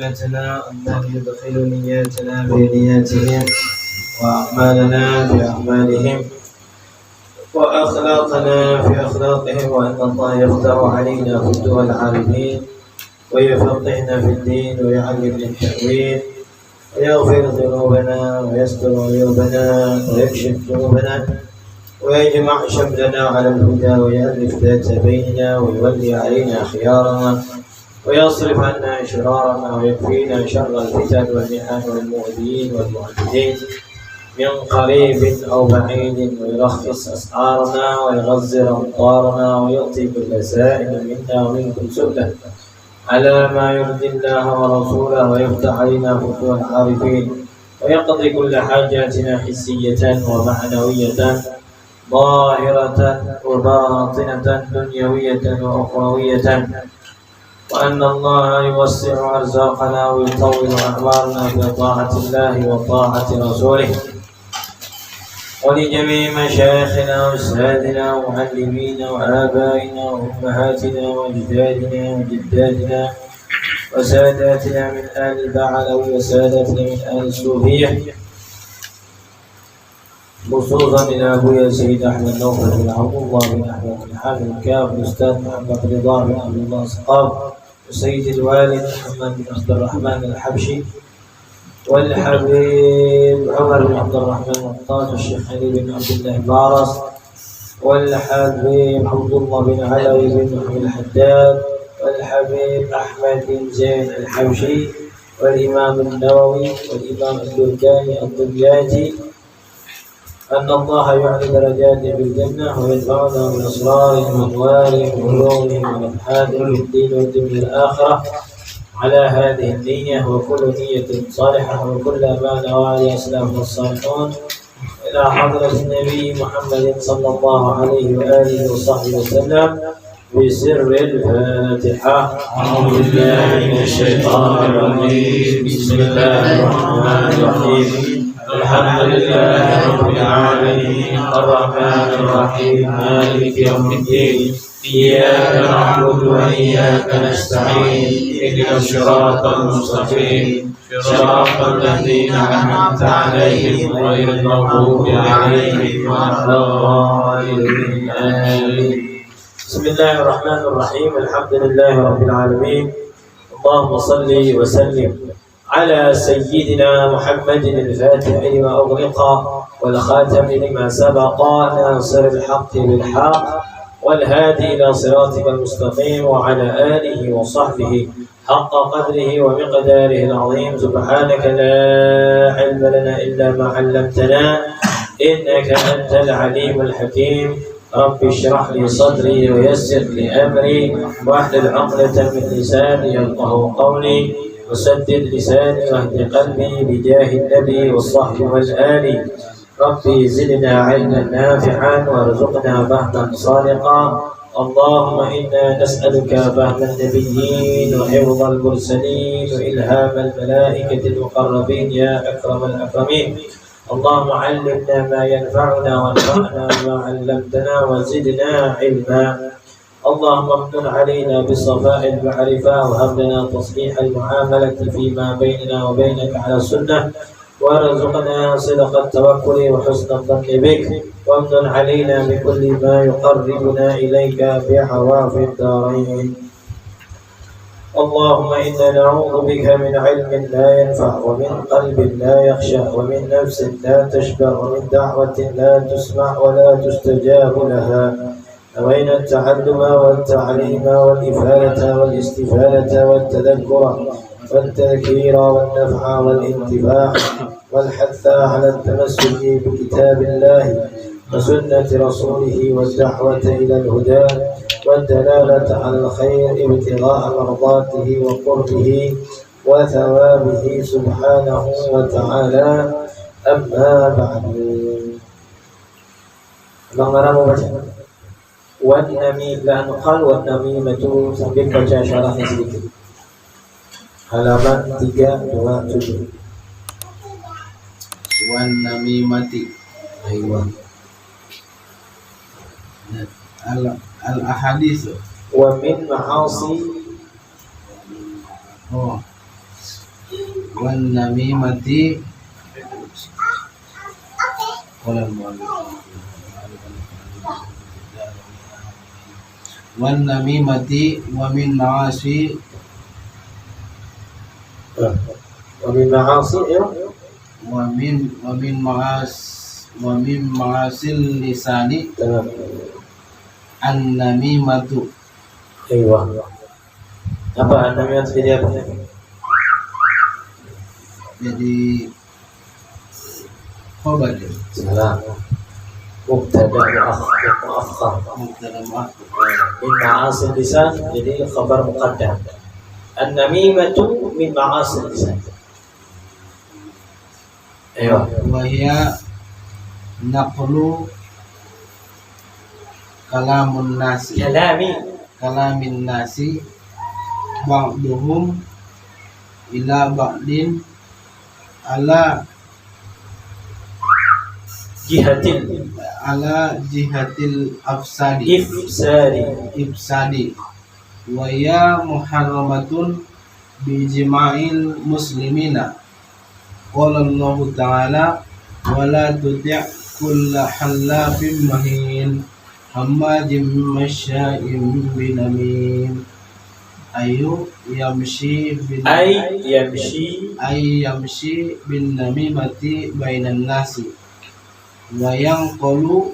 أئمتنا الله يدخل نياتنا في نياتهم وأعمالنا في أعمالهم وأخلاقنا في أخلاقهم، وأن الله يفتح علينا فتوح العارفين ويفقهنا في الدين ويعلمنا التأويل ويغفر ذنوبنا ويستر عيوبنا ويكشف ذنوبنا ويجمع شملنا على الهدى ويألف ذات بيننا ويولي علينا خيارنا ويصرف عنا شرارنا ويكفينا شر الفتن والمحن والمؤذين والمعتدين من قريب أو بعيد، ويرخص أسعارنا ويغزر أمطارنا ويعطي كل سائل منا ومنكم سؤلا على ما يرضي الله ورسوله، ويفتح علينا فتوح العارفين ويقضي كل حاجاتنا حسية ومعنوية ظاهرة وباطنة دنيوية وأخروية، وأن الله يوسع أرزاقنا ويطول أعمارنا بطاعة الله وطاعة رسوله. ولجميع مشايخنا وأستاذنا ومعلمينا وآبائنا وأمهاتنا وأجدادنا وجداتنا وساداتنا من آل البعلوي وساداتنا من آل الصوفية، خصوصا إلى أبويا سيد أحمد نوفل بن عبد الله بن أحمد بن حامد الكاف، الأستاذ محمد رضا بن عبد الله الصقاف، وسيد الوالد محمد بن عبد الرحمن الحبشي، والحبيب عمر بن عبد الرحمن المختار، والشيخ علي بن عبد الله البارس، والحبيب عبد الله بن علوي بن محمد الحداد، والحبيب أحمد بن زين الحبشي، والإمام النووي، والإمام الدرداني الضبياتي، أن الله يعلي درجاتهم في الجنة ويدفعنا من أسرارهم وأنوارهم وعلومهم ومنحاتهم في الدين والدنيا الآخرة على هذه النية، وكل نية صالحة وكل ما نوى عليه أسلافنا الصالحون، إلى حضرة النبي محمد صلى الله عليه وآله وصحبه وسلم بسر الفاتحة. أعوذ بالله من الشيطان الرجيم. بسم الله الرحمن الرحيم. الحمد لله رب العالمين الرحمن الرحيم مالك يوم الدين، إياك نعبد وإياك نستعين، اهدنا الصراط المستقيم صراط الذين أنعمت عليهم غير المغضوب عليهم ولا الضالين آمين. بسم الله الرحمن الرحيم. الحمد لله رب العالمين، اللهم صل وسلم على سيدنا محمد الفاتح لما أغلق والخاتم لما سبق ناصر الحق بالحق والهادي إلى صراطك المستقيم، وعلى آله وصحبه حق قدره ومقداره العظيم. سبحانك لا علم لنا إلا ما علمتنا إنك أنت العليم الحكيم. رب اشرح لي صدري ويسر لي أمري واحلل عقدة من لساني يفقهوا قولي، وسدد لساني واهد قلبي بجاه النبي والصحب والآل. ربي زدنا علما نافعا وارزقنا فهما صادقا. اللهم إنا نسألك فهم النبيين وحفظ المرسلين وإلهام الملائكة المقربين يا أكرم الأكرمين. اللهم علمنا ما ينفعنا وانفعنا بما علمتنا وزدنا علما. اللهم امن علينا بصفاء المعرفة وهب لنا تصليح المعاملة فيما بيننا وبينك على السنة، وارزقنا صدق التوكل وحسن الظن بك، وامن علينا بكل ما يقربنا إليك بعواف الدارين. اللهم إنا نعوذ بك من علم لا ينفع ومن قلب لا يخشع ومن نفس لا تشبع ومن دعوة لا تسمع ولا تستجاب لها. نوينا التعلم والتعليم والإفادة والاستفادة والتذكر والتذكير والنفع والانتفاع والحث على التمسك بكتاب الله وسنة رسوله والدعوة إلى الهدى والدلالة على الخير ابتغاء مرضاته وقربه وثوابه سبحانه وتعالى. أما بعد. والنميمة sambil baca syarahnya sedikit. Halaman 327. Wan namimati. Aywa. Al ahadits wa min ma'asi wan namimati qala al-mu'allif wan namimati wa min ma'asi ومن معاصي wa min ma'asil lisani تمام. an-namimatu. أيوة. apa namanya jadi apa? Jadi khabar ya. salah. مبتدأ مؤخر Mubtada mu'akhkhar. من معاصي اللسان jadi khabar muqaddam. النميمة من معاصي اللسان. أيوة. Wa hiya naqlu kalamun nasi kalamin nasi ba'duhum ila ba'din ala jihatil ifsadi wa ya muharramatun bi ijma'il muslimina. Qala Allah Ta'ala wa la tuti' kulla halafin mahin hammajim masya'im binamim yamshi bin namimati bainan nasi wa yanqulu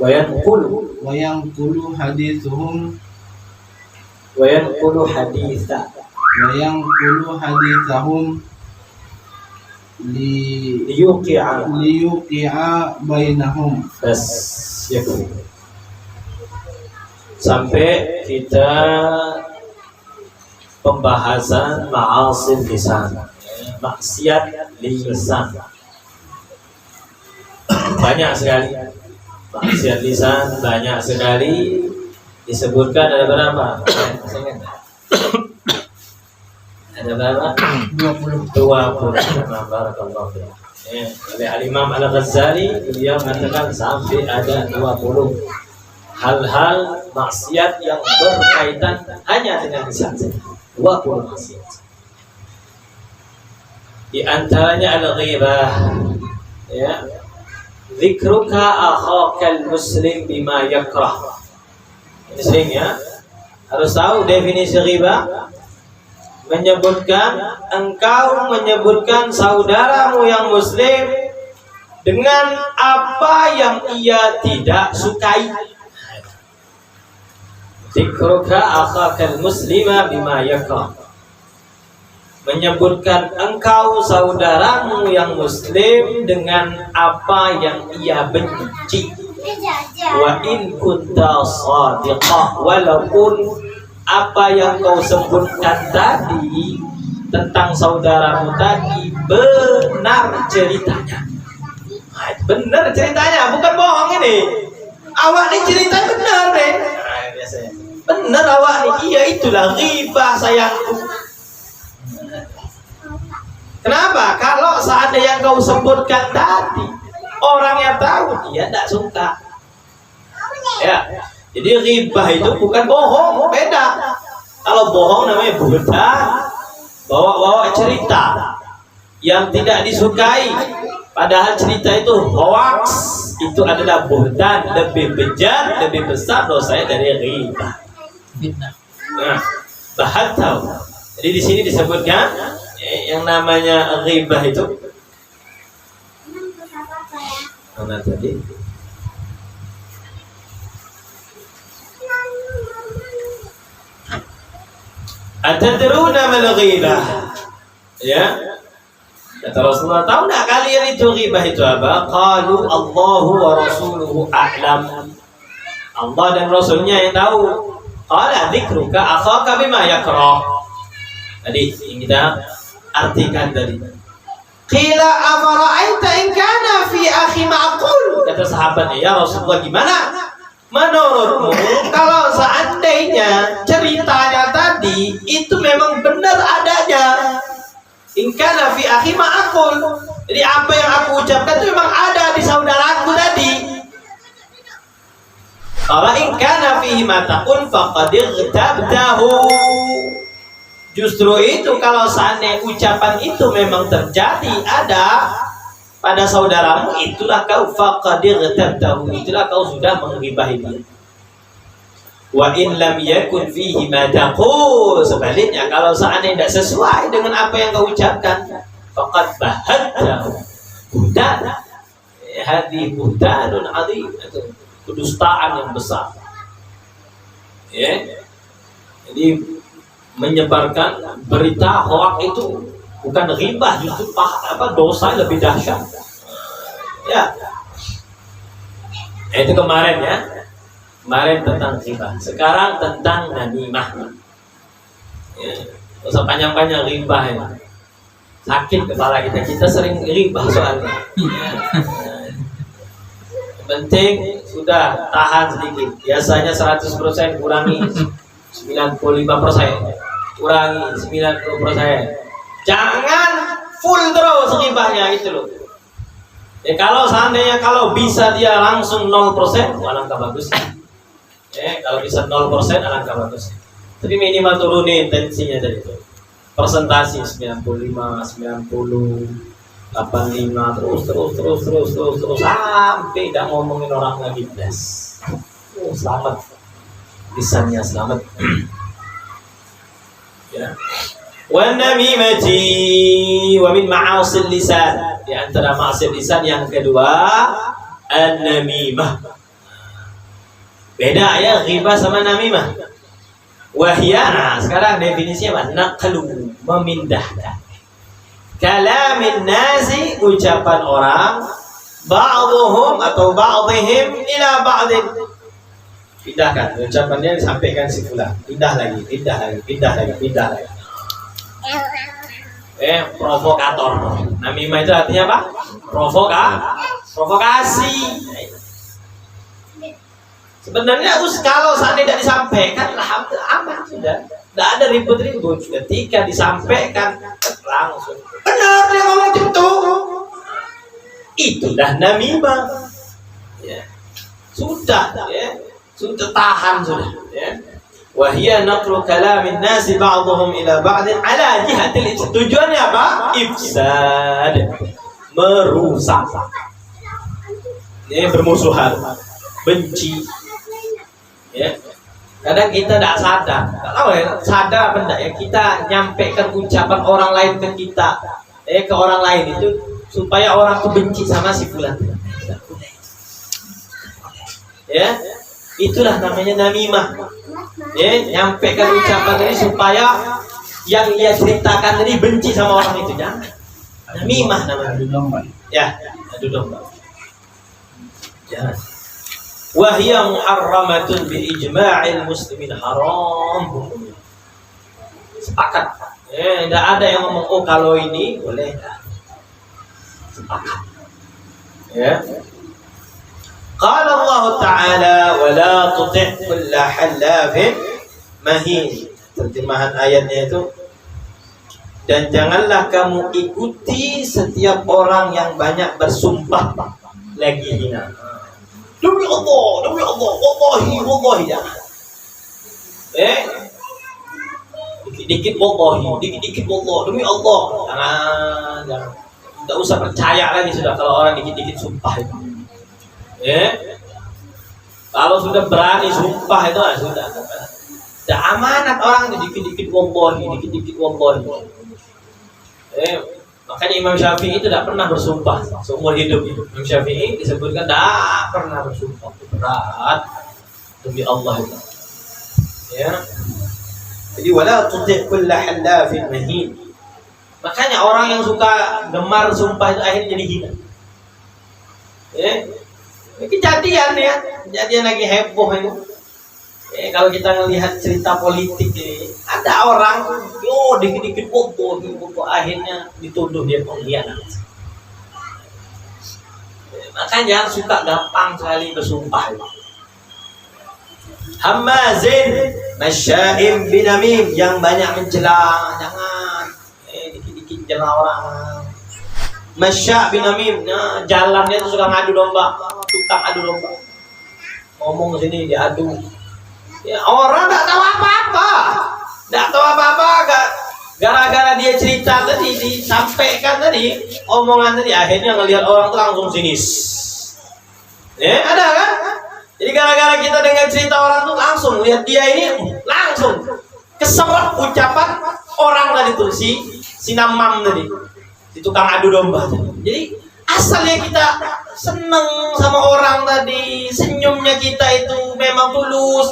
hadithuhum liyuqi'a bainahum. Bas, yakfi. Sampai kita pembahasan ma'asil lisan, maksiat lisan. Banyak sekali maksiat lisan, banyak sekali disebutkan. Ada berapa? Ada berapa? 20. Barakallahu fiik. Oleh Al-Imam Al-Ghazali beliau mengatakan sampai ada 20 hal-hal maksiat yang berkaitan hanya dengan lisan saja. 20 maksiat. Di antaranya al-ghibah, ya. Dzikruka akhakal muslim bima yakrah. Ini sering ya. Harus tahu definisi ghibah. Engkau menyebutkan saudaramu yang muslim dengan apa yang ia tidak sukai. Dzikruka akhakal muslima bima yakrah. Menyebutkan engkau saudaramu yang muslim dengan apa yang ia benci. Wa in kunta shadiqah, walaupun apa yang kau sebutkan tadi tentang saudaramu tadi benar ceritanya. Benar ceritanya, bukan bohong ini. Awak ini cerita benar deh. Benar awak ini, iya itulah ghibah sayangku. Kenapa? Kalau seandainya yang kau sebutkan tadi orang yang tahu, dia tidak suka. Ya. Jadi ghibah itu bukan bohong, beda. Kalau bohong namanya buhtan, bawa-bawa cerita yang tidak disukai, padahal cerita itu hoax, itu adalah buhtan, lebih bejat, lebih besar dosanya dari ghibah. Nah, bahan tahu. Jadi di sini disebutkan yang namanya ghibah itu mana tadi? Atadruna mal ghibah? Ya. Kata Rasulullah, tahu enggak kalian itu ghibah itu apa? Qalu Allahu wa rasuluhu a'lam. Allah dan Rasulnya yang tahu. Qala dzikruka akhaka bima yakrah. Tadi yang kita artikan tadi. Qila afara'aita in kana fi akhi ma'qul? Kata sahabatnya, ya Rasulullah, gimana? Menurutmu kalau seandainya ceritanya tadi itu memang benar adanya, in kana fi akhi ma'qul, jadi apa yang aku ucapkan itu memang ada di saudaraku tadi. Kalau in kana fihi ma taqul faqad igtabtahu, Justru itu kalau seandainya ucapan itu memang terjadi ada pada saudaramu, itulah kau faqadir tabtahu, itulah kau sudah menggibahi dia. Wa in lam yakun fihi ma taqul, sebaliknya kalau seandainya tidak sesuai dengan apa yang kau ucapkan, faqad bahattahu buhtan, hadhi buhtanun adzim, itu kedustaan yang besar. Ya. Jadi menyebarkan berita hoak itu bukan ghibah, justru dosa lebih dahsyat. Ya. Itu kemarin ya. Kemarin tentang ghibah. Sekarang tentang namimah. Ya. Usah panjang-panjang ghibah ya. Sakit kepala kita. Kita sering ghibah soalnya. Ya. Penting sudah tahan sedikit. Biasanya 100% kurangi 95%, kurangi 90%. Jangan full terus ghibahnya itu loh. Ya, kalau seandainya kalau bisa dia langsung 0%, alangkah bagus. Ya, kalau bisa 0%, alangkah bagus. Tapi minimal turunin tensinya dari itu. Persentasi 95, 90, 85 terus sampai tidak ngomongin orang lagi belas. Oh, selamat. Lisannya selamat. Ya. Wan namimati wa min ma'asil lisan. Di antara ma'asil lisan yang kedua an-namimah. Beda ya ghibah sama namimah. Wahyana, sekarang definisinya apa? Naqlu, memindahkan. Kalamin nasi, ucapan orang, ba'dhum atau ba'dihim ila ba'din. Pindahkan, ucapannya disampaikan si fulan. Pindah lagi. Provokator. Namimah itu artinya apa? Provokasi. Sebenarnya kalau seandainya tidak disampaikan, alhamdulillah aman sudah. Tidak ada ribut-ribut. Ketika disampaikan langsung. Benar dia ngomong gitu. Itulah namimah. Ya. Sudah ya. Sudah tahan sudah ya. Wa hiya naqlu kalamin nasi ba'dhum ila ba'din ala jihatil ifsad. Tujuannya apa? Ifsad. Merusak. Ini bermusuhan, benci. Ya. Kadang kita tidak sadar. Enggak tahu ya, sadar apa enggak ya, kita nyampaikan ucapan orang lain ke kita. Ke orang lain itu supaya orang itu benci sama si fulan. Ya. Itulah namanya namimah. Ya, nyampaikan ucapan ini supaya yang ia ceritakan tadi benci sama orang itu. Jangan. Namimah namanya. Ya, adu domba. Jangan. Wahia muharramatun bi ijma'il muslimin, haram. Sepakat. Tidak ada yang ngomong oh kalau ini boleh. Sepakat. Ya. Qala Allah Ta'ala wa la tuti' kulla halafin mahin. Terjemahan ayatnya itu, dan janganlah kamu ikuti setiap orang yang banyak bersumpah lagi hina. Demi Allah, wallahi jangan. Dikit-dikit wallahi, dikit-dikit wallah, demi Allah. Jangan. Tidak usah percaya lagi sudah kalau orang dikit-dikit sumpah itu. Kalau sudah berani sumpah itu sudah. Tidak amanat orang dikit-dikit wallahi, dikit-dikit wallahi. Makanya Imam Syafi'i itu tidak pernah bersumpah seumur hidup. Imam Syafi'i disebutkan tidak pernah bersumpah. Berat demi Allah itu. Ya. Jadi wala tuti' kulla halafin mahin. Makanya orang yang suka gemar sumpah itu akhirnya jadi hina. Ini kejadian ya, kejadian lagi heboh itu. Kalau kita melihat cerita politik ini, ada orang, dikit-dikit bodoh, akhirnya dituduh dia pengkhianat. Makanya suka gampang sekali bersumpah. Hamazin, masya'im binamim, yang banyak mencela, jangan. Dikit-dikit mencela orang. Masya' binamim, jalannya itu suka ngadu domba, tukang adu domba. Ngomong sini diadu. Ya, orang tidak tahu apa-apa, Gara-gara dia cerita tadi, disampaikan tadi, omongan tadi, akhirnya ngelihat orang tuh langsung sinis. Ya, ada kan? Jadi gara-gara kita dengar cerita orang tuh langsung lihat dia ini langsung keserap ucapan orang tadi tuh si Namam tadi, si tukang adu domba tadi. Jadi asalnya kita seneng sama orang tadi, senyumnya kita itu memang tulus.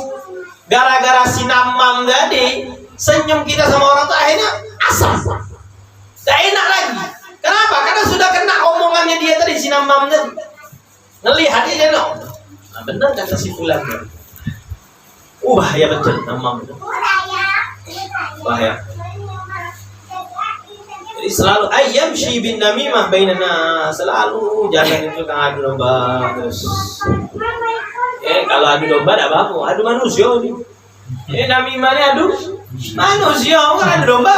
Gara-gara si Namam tadi, senyum kita sama orang tuh akhirnya asal, gak enak lagi. Kenapa? Karena sudah kena omongannya dia tadi, si Namam tadi. Ngelihat dia no. Nah, benar kata si Fulan. Bahaya betul Namam itu. Bahaya. Jadi selalu ayyamshi bin namimah bainana, selalu jangan itu kang adu domba terus. Kalau adu domba tidak apa-apa, adu manusia nih. Namimah ini adu manusia, bukan adu domba.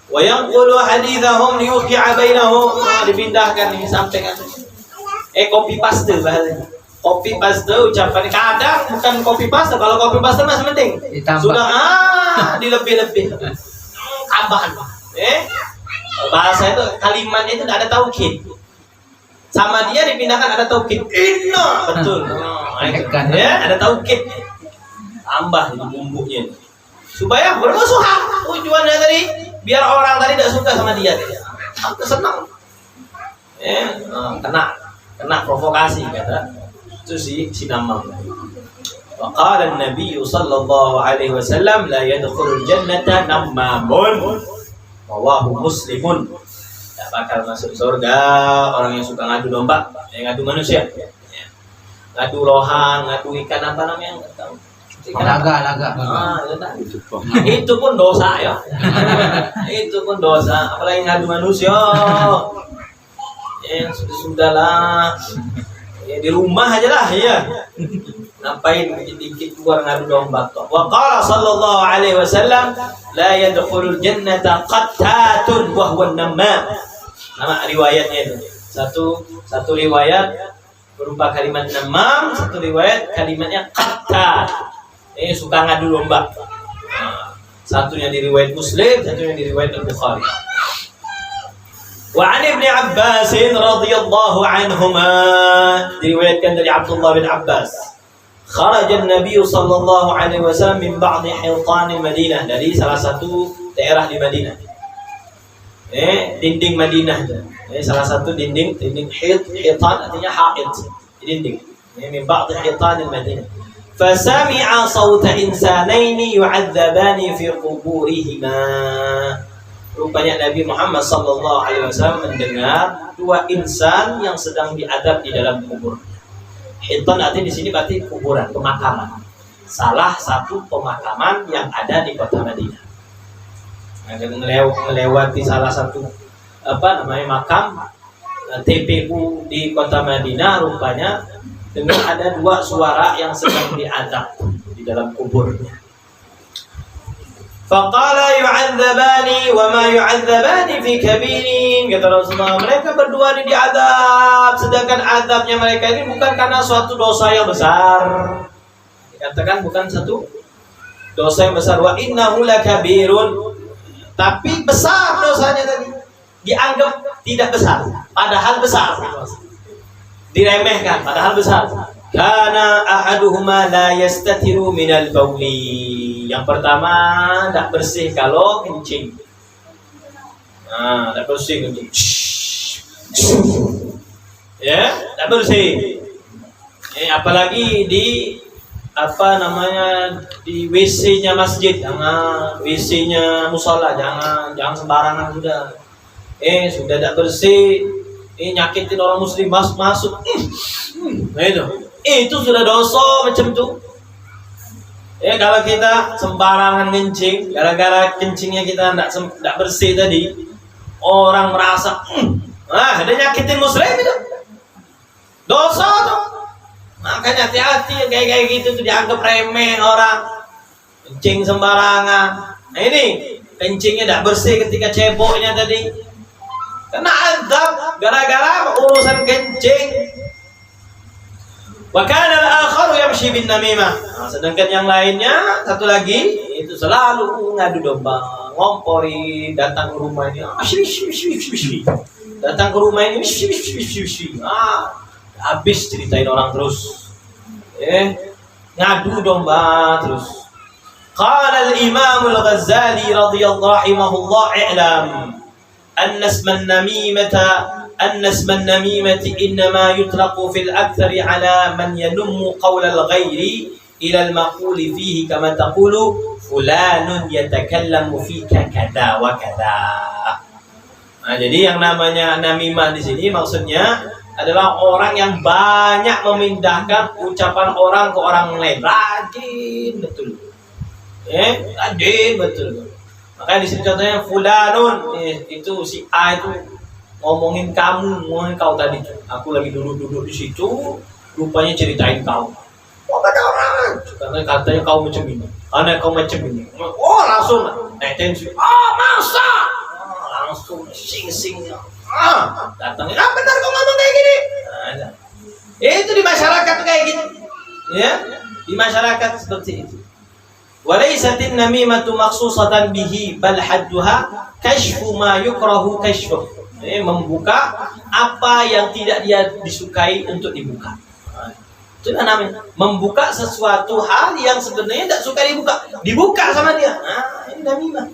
Wa yanqulu hadithahum liyuqi'a bainahum, dipindahkan nih sampaikan. Copy paste bahasanya. Copy paste ucapan kadang bukan copy paste, kalau copy paste masih penting. Sudah dilebih-lebih. Tambahan. Bahasa itu kalimatnya itu tidak ada taukid. Sama dia dipindahkan ada taukid. Inna, betul. Ada taukid. Tambah itu bumbunya. Supaya bermusuhan. Tujuannya tadi biar orang tadi tidak suka sama dia. Aku senang. Kena provokasi kata itu si Namam. Wa qala an-nabiy sallallahu alaihi wasallam la yadkhulul jannata nammamun rawahu Muslimun. Tidak bakal masuk surga orang yang suka ngadu domba, ngadu manusia. Ngadu rohan, ngadu ikan apa namanya enggak tahu. Laga. Itu pun dosa ya. Itu pun dosa, apalagi ngadu manusia. Sudahlah. Di rumah aja lah ya. Ngapain dikit-dikit keluar ngadu domba toh. Wa qala sallallahu alaihi wasallam la yadkhulul jannata qattatun wa huwa an-namam. Nama riwayatnya itu. Satu riwayat berupa kalimat namam, satu riwayat kalimatnya qattat. Suka ngadu domba. Satunya di riwayat Muslim, satunya di riwayat Al-Bukhari. Wa 'an Ibnu Abbas radhiyallahu anhuma, diriwayatkan dari Abdullah bin Abbas. Kharaja an-nabiy sallallahu alaihi wasallam min ba'd hitan al-Madinah, dari salah satu daerah di Madinah. Dinding Madinah. Salah satu dinding hitan artinya haqid, dinding. Min ba'd hitan al-Madinah. Fasami'a sawta insanaini yu'adzabani fi quburihima. Rupanya Nabi Muhammad sallallahu alaihi wasallam mendengar dua insan yang sedang diadab di dalam kubur. Hitan artinya di sini berarti kuburan, pemakaman. Salah satu pemakaman yang ada di kota Madinah. Melewati salah satu makam TPU di kota Madinah, rupanya dengan ada dua suara yang sedang diadab di dalam kuburnya. Faqala yu'adzabani wa ma yu'adzabani fi kabirin. Kata Rasulullah, mereka berdua ini diadab, sedangkan adabnya mereka ini bukan karena suatu dosa yang besar. Dikatakan bukan satu dosa yang besar. Wa innahu lakabirun. Tapi besar dosanya tadi. Dianggap tidak besar, padahal besar. Diremehkan, padahal besar. Kana ahaduhuma la yastatiru minal bauli. Yang pertama, tidak bersih kalau kencing. Tidak bersih kencing. Ya, tidak bersih. Apalagi di di WC-nya masjid, jangan, WC-nya musola, jangan sembarangan sudah. Sudah tidak bersih, nyakitin orang muslim masuk. Nah itu sudah dosa macam itu. Kalau kita sembarangan kencing, gara-gara kencingnya kita tidak bersih tadi, orang merasa, ada nyakitin muslim itu, dosa tuh. Makanya hati-hati kayak gitu tuh dianggap remeh orang, kencing sembarangan. Nah ini kencingnya tidak bersih ketika ceboknya tadi, kena azab gara-gara urusan kencing. Wa kana al-akharu yamshi bin namimah. Sedangkan yang lainnya satu lagi itu itu selalu ngadu domba, ngompori, datang ke rumah ini, datang ke rumah ini, habis ceritain orang terus, ngadu domba terus. Qala al-Imam al-Ghazali radhiyallahu rahimahullah i'lam anna isma an-namimati innama yutlaqu fil akthari ala man yanummu qawla al-ghayri ila al-maquli fihi kama taqulu fulanun yatakallamu fika kada wa kada. Nah, jadi yang namanya namimah di sini maksudnya adalah orang yang banyak memindahkan ucapan orang ke orang lain. Rajin betul. Rajin betul. Makanya di sini contohnya fulanun, itu si A itu ngomongin kamu, ngomongin kau tadi. Aku lagi duduk di situ, rupanya ceritain kau. Oh, ada orang. Katanya kau macam ini. Karena kau macam ini. Oh, langsung naik tensi. Masa? Langsung sing. Datangnya. Benar kau ngomong kayak gini. Nah, itu di masyarakat kayak gitu. Ya, di masyarakat seperti itu. Walaysatin namimatu makhsusatan bihi bal hadduha kashfu ma yukrahu kashfu. Membuka apa yang tidak dia disukai untuk dibuka. Itu namanya membuka sesuatu hal yang sebenarnya tidak suka dibuka sama dia. Nah, ini namimah.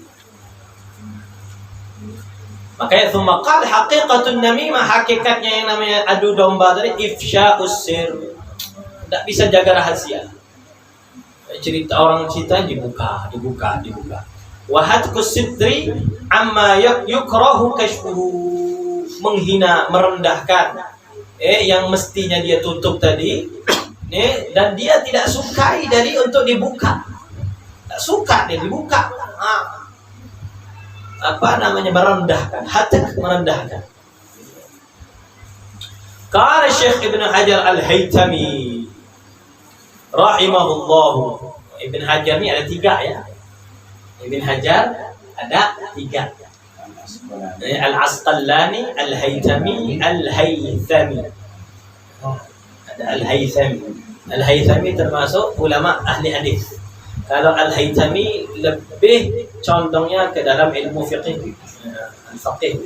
Makanya thumma qala haqiqatun namimah, hakikatnya yang namanya adu domba tadi ifsya'us sir. Tidak bisa jaga rahasia. Cerita orang cerita dibuka. Wa hatkus sitri amma yukrahu kashfuhu, menghina, merendahkan yang mestinya dia tutup tadi, dan dia tidak sukai dari untuk dibuka. Tak suka dia dibuka. Apa namanya merendahkan, hatak merendahkan. Qala Syekh Ibn Hajar Al-Haytami rahimahullah. Ibn Hajar ini ada 3 ya. Ibn Hajar ada 3. Al-Asqalani, Al-Haytami, Al-Haythami. Ada Al-Haythami. Al-Haythami termasuk ulama ahli hadis. Kalau Al-Haytami lebih condongnya ke dalam ilmu fiqh, al-faqih.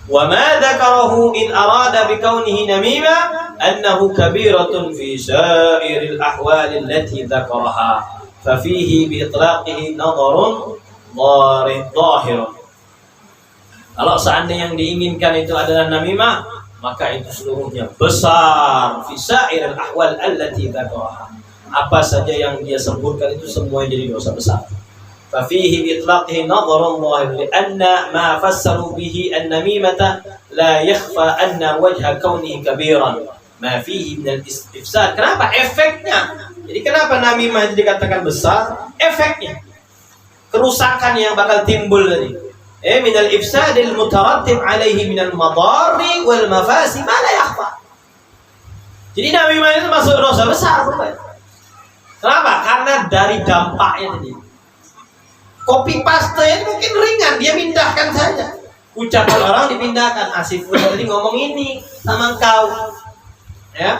Wa ma dzakarahu in arada bi kaunihi namima annahu kabiratun fi sa'iril ahwal allati dzakaraha fa fihi bi itlaqihi nadharun dhahirun. Kalau seandainya yang diinginkan itu adalah namimah, maka itu seluruhnya besar fi sa'iril ahwal allati dzakaraha. Apa saja yang dia sebutkan itu semua jadi dosa besar. ففيه بإطلاقه نظر ظاهر لأن ما فسروا به النميمة لا يخفى أن وجه كونه كبيرا ما فيه من الاستفسار. Kenapa? Efeknya. Jadi kenapa namimah itu dikatakan besar? Efeknya, kerusakan yang bakal timbul tadi. من الإفساد المترتب عليه من المضار والمفاسد ما لا يخفى. Jadi namimah itu masuk dosa besar, bukan? Kenapa? Karena dari dampaknya tadi. Copy paste itu mungkin ringan, dia pindahkan saja. Ucapan orang dipindahkan. Asif tadi ngomong ini sama engkau, ya,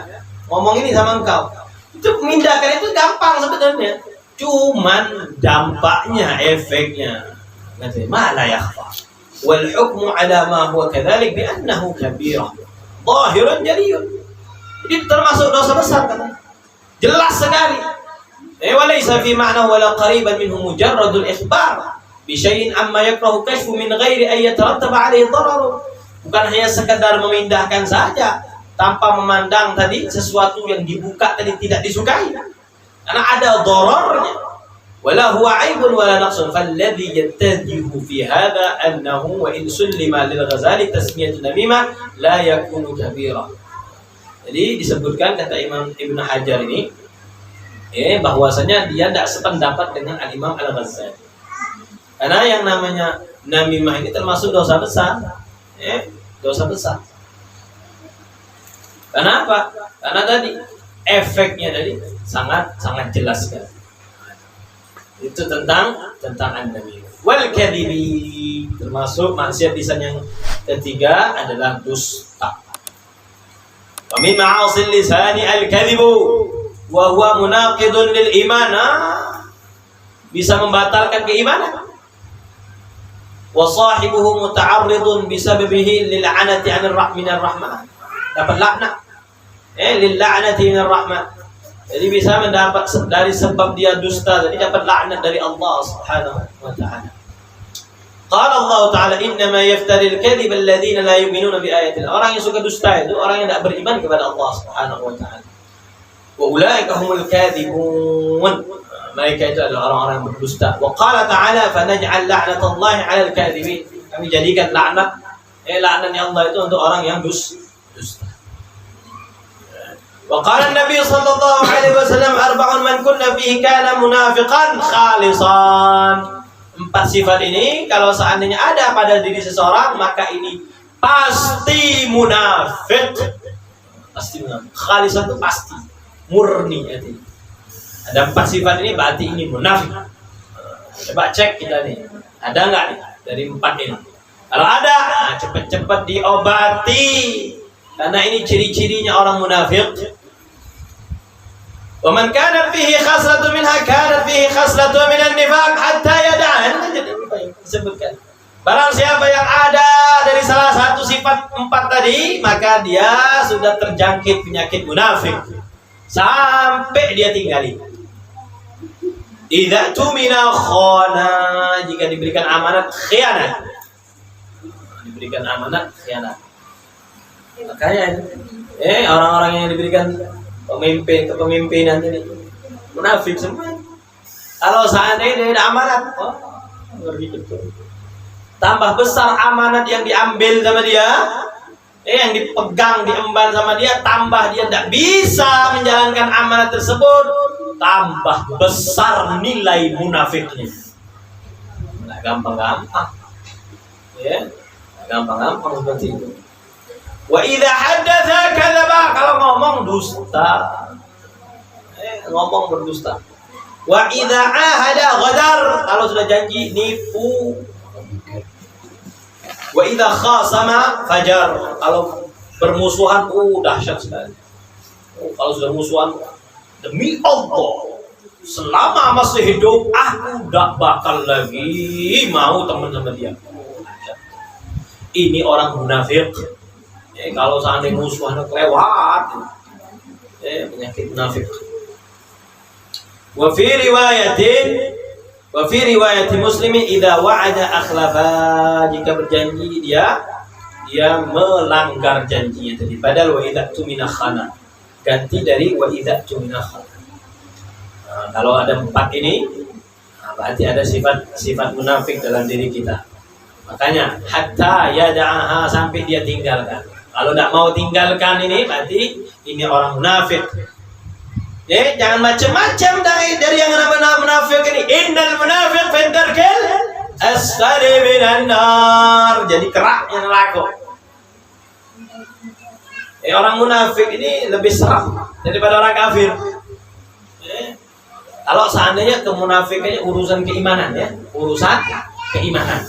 ngomong ini sama engkau. Itu memindahkan itu gampang sebenarnya. Cuman dampaknya, efeknya, malah yakhfa. Wal hukmu ala ma huwa kadzalik bi annahu kabirah. Zahirun jaliyun. Jadi termasuk dosa besar kan? Jelas sekali. Walaysa fi ma'na wala qariban minhu mujarradul ikhbar bi syai'in amma yakrahu kashfu min ghairi an yatarattaba alaihi darar. Bukan hanya sekadar memindahkan saja tanpa memandang tadi sesuatu yang dibuka tadi tidak disukai. Karena ada dararnya. Wala huwa aibun wala naqsun falladhi yattajihu fi hadha annahu wa in sullima lil Ghazali tasmiyatun namimah la yakunu kabira. Jadi disebutkan kata Imam Ibn Hajar ini bahwasanya dia tidak sependapat dengan Al-Imam Al-Ghazali. Karena yang namanya namimah ini termasuk dosa besar. Dosa besar. Kenapa? Karena tadi efeknya tadi sangat jelas kan. Itu tentang an-namimah. Wal kadhibi, termasuk maksiat lisan yang ketiga adalah dusta. Wa min ma'asil lisani al-kadhibu wa huwa munaqidun lil iman. bisa membatalkan keimanan. Wa sahibuhu muta'arridun bisababihi lil 'anati 'anil rahman. Dapat laknat. Lil 'anati 'anil rahman. Jadi bisa mendapat dari sebab dia dusta, jadi dapat laknat dari Allah Subhanahu wa taala. Qala Allah taala innama yaftaril kadhiba alladziina la yu'minuuna bi ayatillah. Orang yang suka dusta itu orang yang tidak beriman kepada Allah Subhanahu wa taala. Wa ulaika humul kadhibun. Mereka itu adalah orang-orang yang berdusta. Wa qala ta'ala fanaj'al la'natallahi 'alal kadhibin. Kami jadikan laknat laknatnya Allah itu untuk orang yang dusta. Wa qala Nabi sallallahu alaihi wasallam arba'un man kunna fihi kana munafiqan khalisan. 4 sifat ini kalau seandainya ada pada diri seseorang maka ini pasti munafik. Pasti munafik. Khalisan itu pasti murni artinya. Ada 4 sifat ini berarti ini munafik. Coba cek kita nih, ada nggak nih dari 4 ini? Kalau ada, cepat-cepat diobati. Karena ini ciri-cirinya orang munafik. Wa man kana fihi khaslatun minha kana fihi khaslatun minan nifaq hatta yad'an. Disebutkan. Barang siapa yang ada dari salah satu sifat 4 tadi, maka dia sudah terjangkit penyakit munafik sampai dia tinggali. Idza tumina khana, jika diberikan amanat khianat. Diberikan amanat khianat. Makanya orang-orang yang diberikan kepemimpinan ini munafik semua. Kalau seandainya dia ada amanat, ngeri betul. Tambah besar amanat yang diambil sama dia, yang dipegang, diemban sama dia, tambah dia tidak bisa menjalankan amanat tersebut, tambah besar nilai munafiknya. Nggak gampang-gampang, ya, nggak gampang-gampang seperti itu. Wa idza haddatsa kadzaba, kalau ngomong dusta, ngomong berdusta. Wa idza ahada ghadar, kalau sudah janji nipu. Wa idza khasama fajar, kalau bermusuhan dahsyat sekali. Kalau sudah musuhan, demi Allah selama masih hidup aku tidak bakal lagi mau teman sama dia. Ini orang munafik. Kalau seandainya musuhan kelewat, penyakit munafik. Wa fi riwayatin Muslimin idza wa'ada akhlafa, jika berjanji dia melanggar janjinya tadi. Padahal wa idza tumina khana, ganti dari wa idza tumina khana. Kalau ada 4 ini, berarti ada sifat munafik dalam diri kita. Makanya hatta yada'aha, sampai dia tinggalkan. Kalau tidak mau tinggalkan ini, berarti ini orang munafik. Jangan macam-macam dari yang namanya munafik ini. Innal munafiq fi darkil asfali minan nar. Jadi keraknya neraka. Orang munafik ini lebih seram daripada orang kafir. Kalau seandainya kemunafikannya urusan keimanan, ya, urusan keimanan.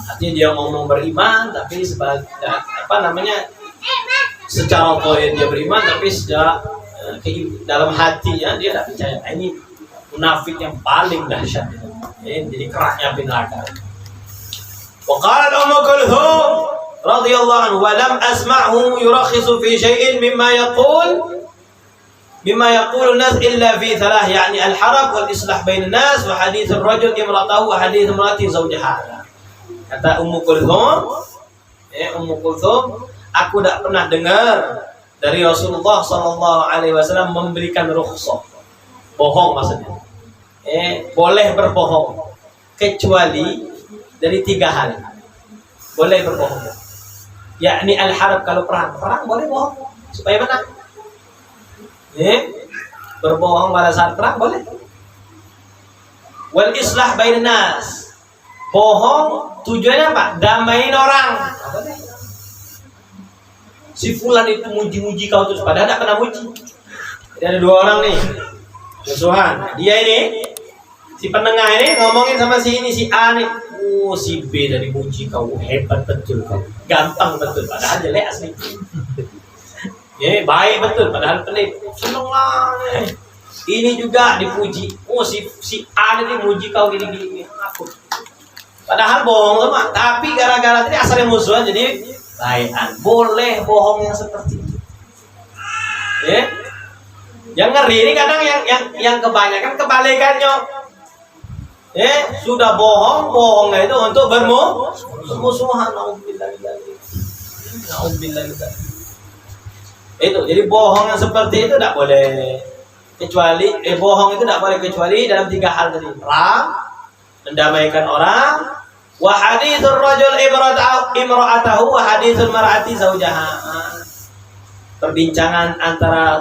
Artinya dia ngomong beriman, tapi sebagai secara zahir dia beriman, tapi secara dalam hatinya dia tidak percaya. Ini munafik yang paling dahsyat. Jadi keraknya api neraka. Wa qalat Ummu Kulthum radhiyallahu anha, wa lam asma'hu yurakhisu fi syai'in mimma yaqulu an-nas illa fi thalath, yani al-harab wal islah bainan nas wa hadits ar-rajul imra'atahu wa hadits imra'ati zawjaha. Kata Ummu Kulthum, aku tidak pernah dengar dari Rasulullah SAW memberikan rukhsah bohong, maksudnya boleh berbohong kecuali dari 3 hal. Boleh berbohong, yakni al-harb, kalau perang boleh bohong supaya menang. Berbohong pada saat perang boleh. Wal islah bainan nas, bohong tujuannya apa? Damain orang. Si fulan itu muji-muji kau terus, padahal tidak pernah muji. Jadi ada 2 orang nih musuhan. Dia ini, si penengah ini ngomongin sama si ini, si A nih. Si B dari muji kau, hebat betul kau, gampang betul, padahal jelek asli. Baik betul, padahal pelit. Seneng lah. Ini juga dipuji. Oh si A ini muji kau gini. Aku. Padahal bohong sama. Tapi gara-gara tadi asalnya musuhan jadi baikan. Boleh bohong yang seperti itu. Ya. Yang ngeri ini kadang yang kebanyakan kebalikannya. Sudah bohongnya itu untuk bermusuhan. Nauzubillah. Itu jadi bohong yang seperti itu tidak boleh, kecuali bohong itu tidak boleh kecuali dalam 3 hal tadi. Mendamaikan orang, wa hadithur rajul imra'atahu wa hadithul mar'ati zaujaha. Perbincangan antara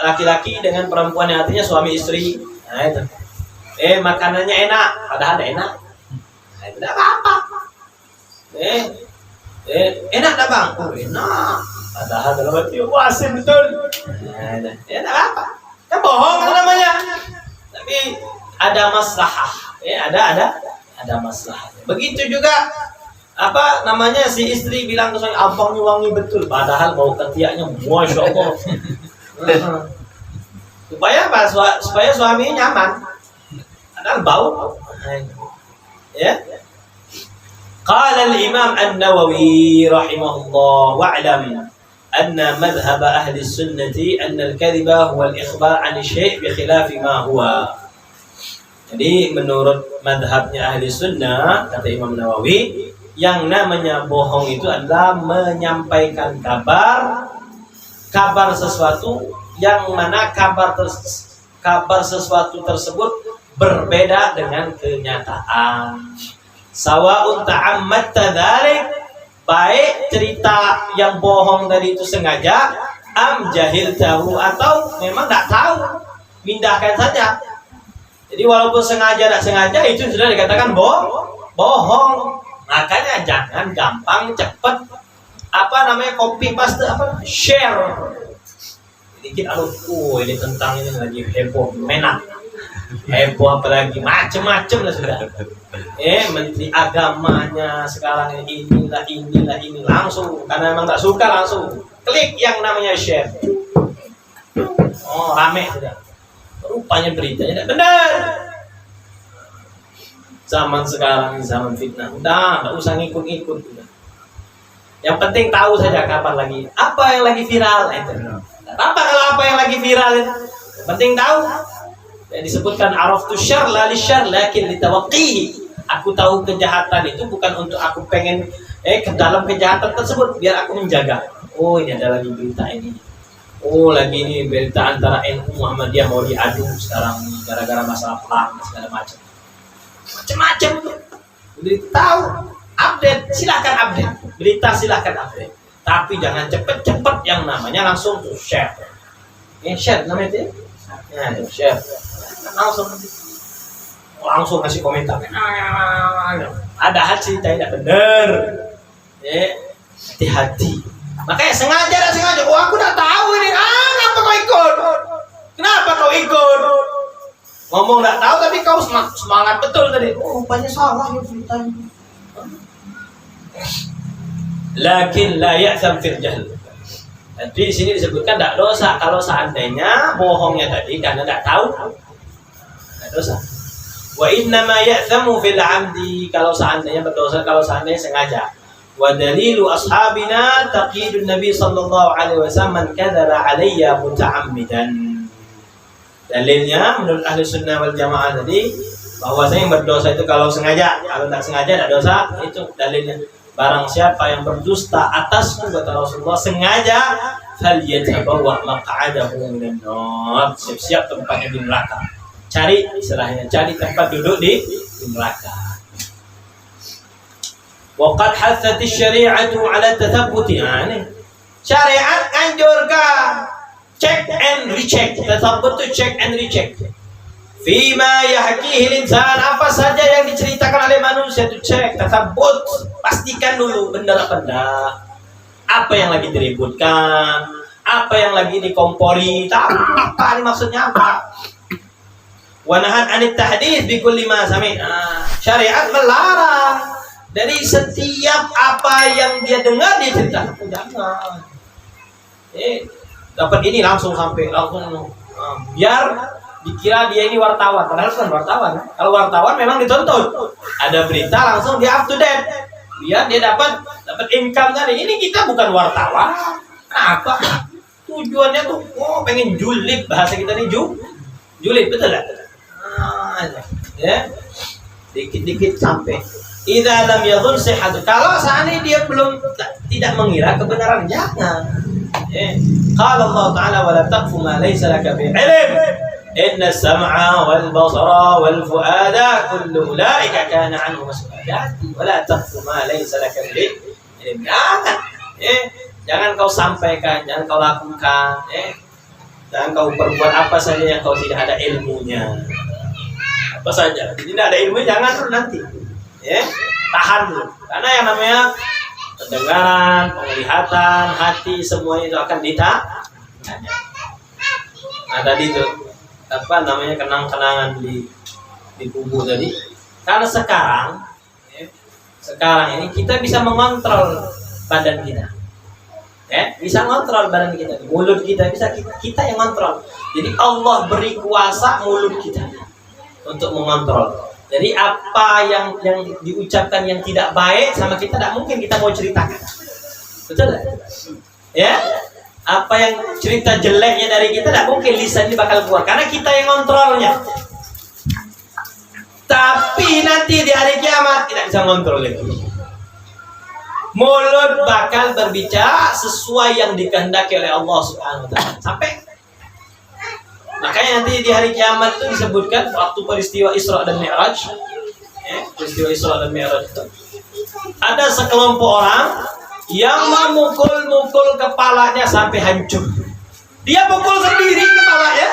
laki-laki dengan perempuan yang artinya suami istri. Nah itu. Makanannya enak, padahal tidak enak. Nah, itu tidak apa-apa. Enak tak bang? Oh, enak. Padahal dalam hati asin betul. Nah, tidak apa-apa. Kan bohong namanya. Tapi ada maslahah. Ada maslahah. Begitu juga si istri bilang ke suami, abangnya wangi betul, padahal bau ketiaknya masya Allah. Supaya apa? Supaya suaminya nyaman. Padahal bau. Ya. Qala al-Imam An-Nawawi rahimahullah wa'lam anna madhhab ahli sunnati anna al-kadhiba huwa al-ikhbar 'an syai' bi khilafi ma huwa. Jadi menurut madhabnya ahli sunnah, kata Imam Nawawi, yang namanya bohong itu adalah menyampaikan kabar sesuatu yang mana kabar sesuatu tersebut berbeda dengan kenyataan. Sawa'un ta'ammatta dzalik, baik cerita yang bohong tadi itu sengaja, am jahiltahu, atau memang tidak tahu, pindahkan saja. Jadi walaupun sengaja tidak sengaja itu sudah dikatakan bohong. Makanya jangan gampang cepat copy paste share. Dikit ini tentang ini lagi heboh apalagi macem-macem lah sudah. Menteri agamanya sekarang ini langsung, karena memang tak suka langsung klik yang namanya share. Rame sudah. Rupanya beritanya tidak benar. Zaman sekarang zaman fitnah. Udah, nggak usah ngikut-ngikut. Yang penting tahu saja kapan lagi apa yang lagi viral. Apa kalau apa yang lagi viral itu? Yang penting tahu. Yang disebutkan araftu syarr la lisyarr lakin litawaqqihi. Aku tahu kejahatan itu bukan untuk aku pengen ke dalam kejahatan tersebut, biar aku menjaga. Oh, ini ada lagi berita ini. Oh, lagi ini berita antara NU Muhammadiyah mau diadu sekarang gara-gara masalah perang segala macam. Macam-macam tuh. Jadi tahu, update, silahkan update. Berita silahkan update. Tapi jangan cepet-cepet yang namanya langsung tuh share. Share namanya itu. Ya, share. Langsung kasih komentar. Padahal cerita tidak benar. Hati-hati. Makanya sengaja. Aku udah tahu ini. Kenapa kau ikut? Kenapa kau ikut? Ngomong nggak tahu tapi kau semangat betul tadi. Rupanya salah ya ceritanya. Lakin la ya'tham fil jahl. Jadi di sini disebutkan tidak dosa kalau seandainya bohongnya tadi karena tidak tahu. Tidak dosa. Wa inna ma ya'thamu fil 'amdi, kalau seandainya berdosa kalau seandainya sengaja. Wa dalilu ashabina taqidun Nabi sallallahu alaihi wasallam man kadzaba alayya muta'ammidan. Dalilnya menurut ahli sunnah wal jamaah tadi bahwasanya yang berdosa itu kalau sengaja, kalau tidak sengaja tidak dosa. Itu dalilnya. Barang siapa yang berdusta atasku, kata Rasulullah, sengaja, falyatabawwa maq'adahu minan nar. Siap-siap tempatnya di neraka. Cari tempat duduk di neraka. Waqad hathati syari'atu 'ala tathabbuti. Syariat anjurkan check and recheck. Tathabbut itu check and recheck. Fima yahkihi linsan, apa saja yang diceritakan oleh manusia itu cek, tathabbut, pastikan dulu benar apa enggak. Apa yang lagi diributkan, apa yang lagi dikompori, apa ini maksudnya apa? Wa nahat 'anit tahdits bi kulli ma sami'. Syariat melarang dari setiap apa yang dia dengar dia ceritakan. Jangan. Dapat ini langsung biar Dikira dia ini wartawan, padahal bukan wartawan. Kalau wartawan memang dituntut. Ada berita langsung dia up to date. Biar dia dapat income tadi. Ini kita bukan wartawan. Apa? Tujuannya tuh pengen julid, bahasa kita nih julid, betul enggak? Ya. Dikit-dikit sampai. Idza lam yadhun sihhatu. Kalau seandainya dia belum tidak mengira kebenaran, jangan. Qala Allah Ta'ala wa la taqfu ma laysa laka bi ilm. Inna as-sam'a wal basara wal fu'ada kullu ulaika kana 'anhu mas'ula. Wa la taqfu ma laysa laka bi ilm. Jangan kau sampaikan, jangan kau lakukan, jangan kau perbuat apa saja yang kau tidak ada ilmunya. Apa saja, tidak ada ilmunya jangan dulu nanti. Tahan dulu. Karena yang namanya pendengaran, penglihatan, hati semuanya itu akan ditanya. Nah tadi itu apa namanya kenang-kenangan di kubu tadi. Karena sekarang ini kita bisa mengontrol badan kita. Bisa ngontrol badan kita, mulut kita bisa kita yang kontrol. Jadi Allah beri kuasa mulut kita untuk mengontrol. Jadi apa yang diucapkan yang tidak baik sama kita tidak mungkin kita mau ceritakan. Betul tak? Ya? Apa yang cerita jeleknya dari kita tidak mungkin lisan ini bakal keluar karena kita yang kontrolnya. Tapi nanti di hari kiamat tidak bisa kontrol lagi. Mulut bakal berbicara sesuai yang dikehendaki oleh Allah Subhanahu wa taala. Sampai makanya nanti di hari kiamat itu disebutkan waktu peristiwa Isra dan Mi'raj. Peristiwa Isra dan Mi'raj itu ada sekelompok orang yang memukul-mukul kepalanya sampai hancur. Dia pukul sendiri kepalanya.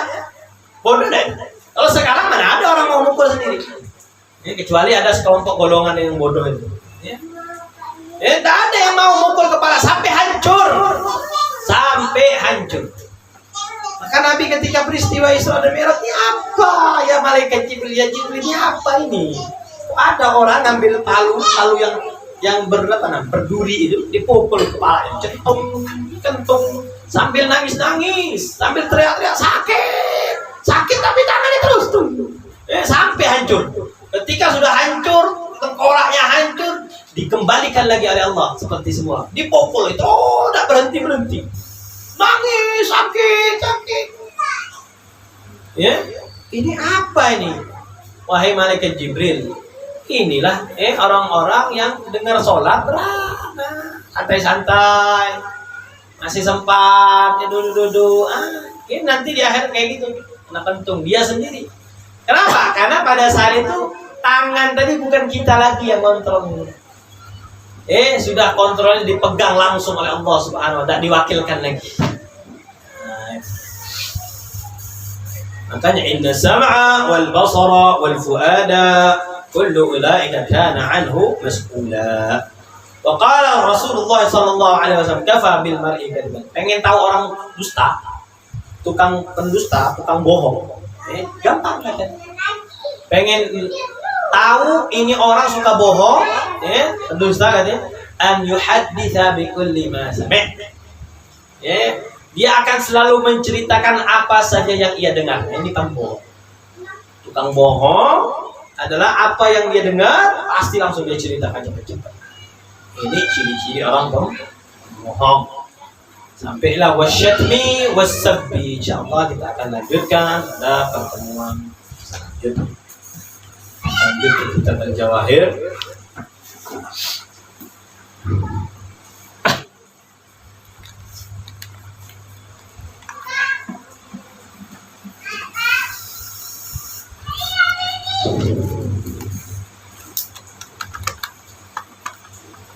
Bodoh deh. Kalau sekarang mana ada orang mau mukul sendiri? Kecuali ada sekelompok golongan yang bodoh itu. Tak ada yang mau mukul kepala sampai hancur. Sampai hancur. Maka Nabi ketika peristiwa Isra dan Mi'raj ini apa? Ya malaikat Jibril, ya Jibril ini apa ini? Ada orang ngambil palu yang berduri itu dipukul kepalanya, kentung sambil nangis, sambil teriak-teriak sakit tapi tangannya terus tuh. Sampai hancur. Ketika sudah hancur, tengkoraknya hancur, dikembalikan lagi oleh Allah seperti semula. Dipukul itu, tidak berhenti. Nangis, sakit. Ini apa ini? Wahai malaikat Jibril, inilah orang-orang yang dengar sholat santai-santai, masih sempat duduk. Ini nanti di akhir kayak gitu, kena pentung dia sendiri. Kenapa? Karena pada saat itu tangan tadi bukan kita lagi yang kontrol. Sudah kontrolnya dipegang langsung oleh Allah Subhanahu wa taala, diwakilkan lagi. Makanya inna sam'a wal basara wal fuada kullu ulaika kana anhu mas'ula. Wa qala Rasulullah sallallahu alaihi wasallam kafa bil mar'i kadiban. Pengen tahu orang dusta, tukang pendusta, tukang bohong. Gampang kan? Pengen tahu ini orang suka bohong, pendusta katanya, an yuhadditha bi kulli ma sami'. Dia akan selalu menceritakan apa saja yang ia dengar. Ini tukang bohong. Tukang bohong adalah apa yang dia dengar pasti langsung dia ceritakan cepat-cepat. Ini ciri-ciri orang bohong. Sampailah wasyatmi wassabbi. Insyaallah kita akan lanjutkan pada pertemuan selanjutnya. Lanjut kita Al-Jawahir.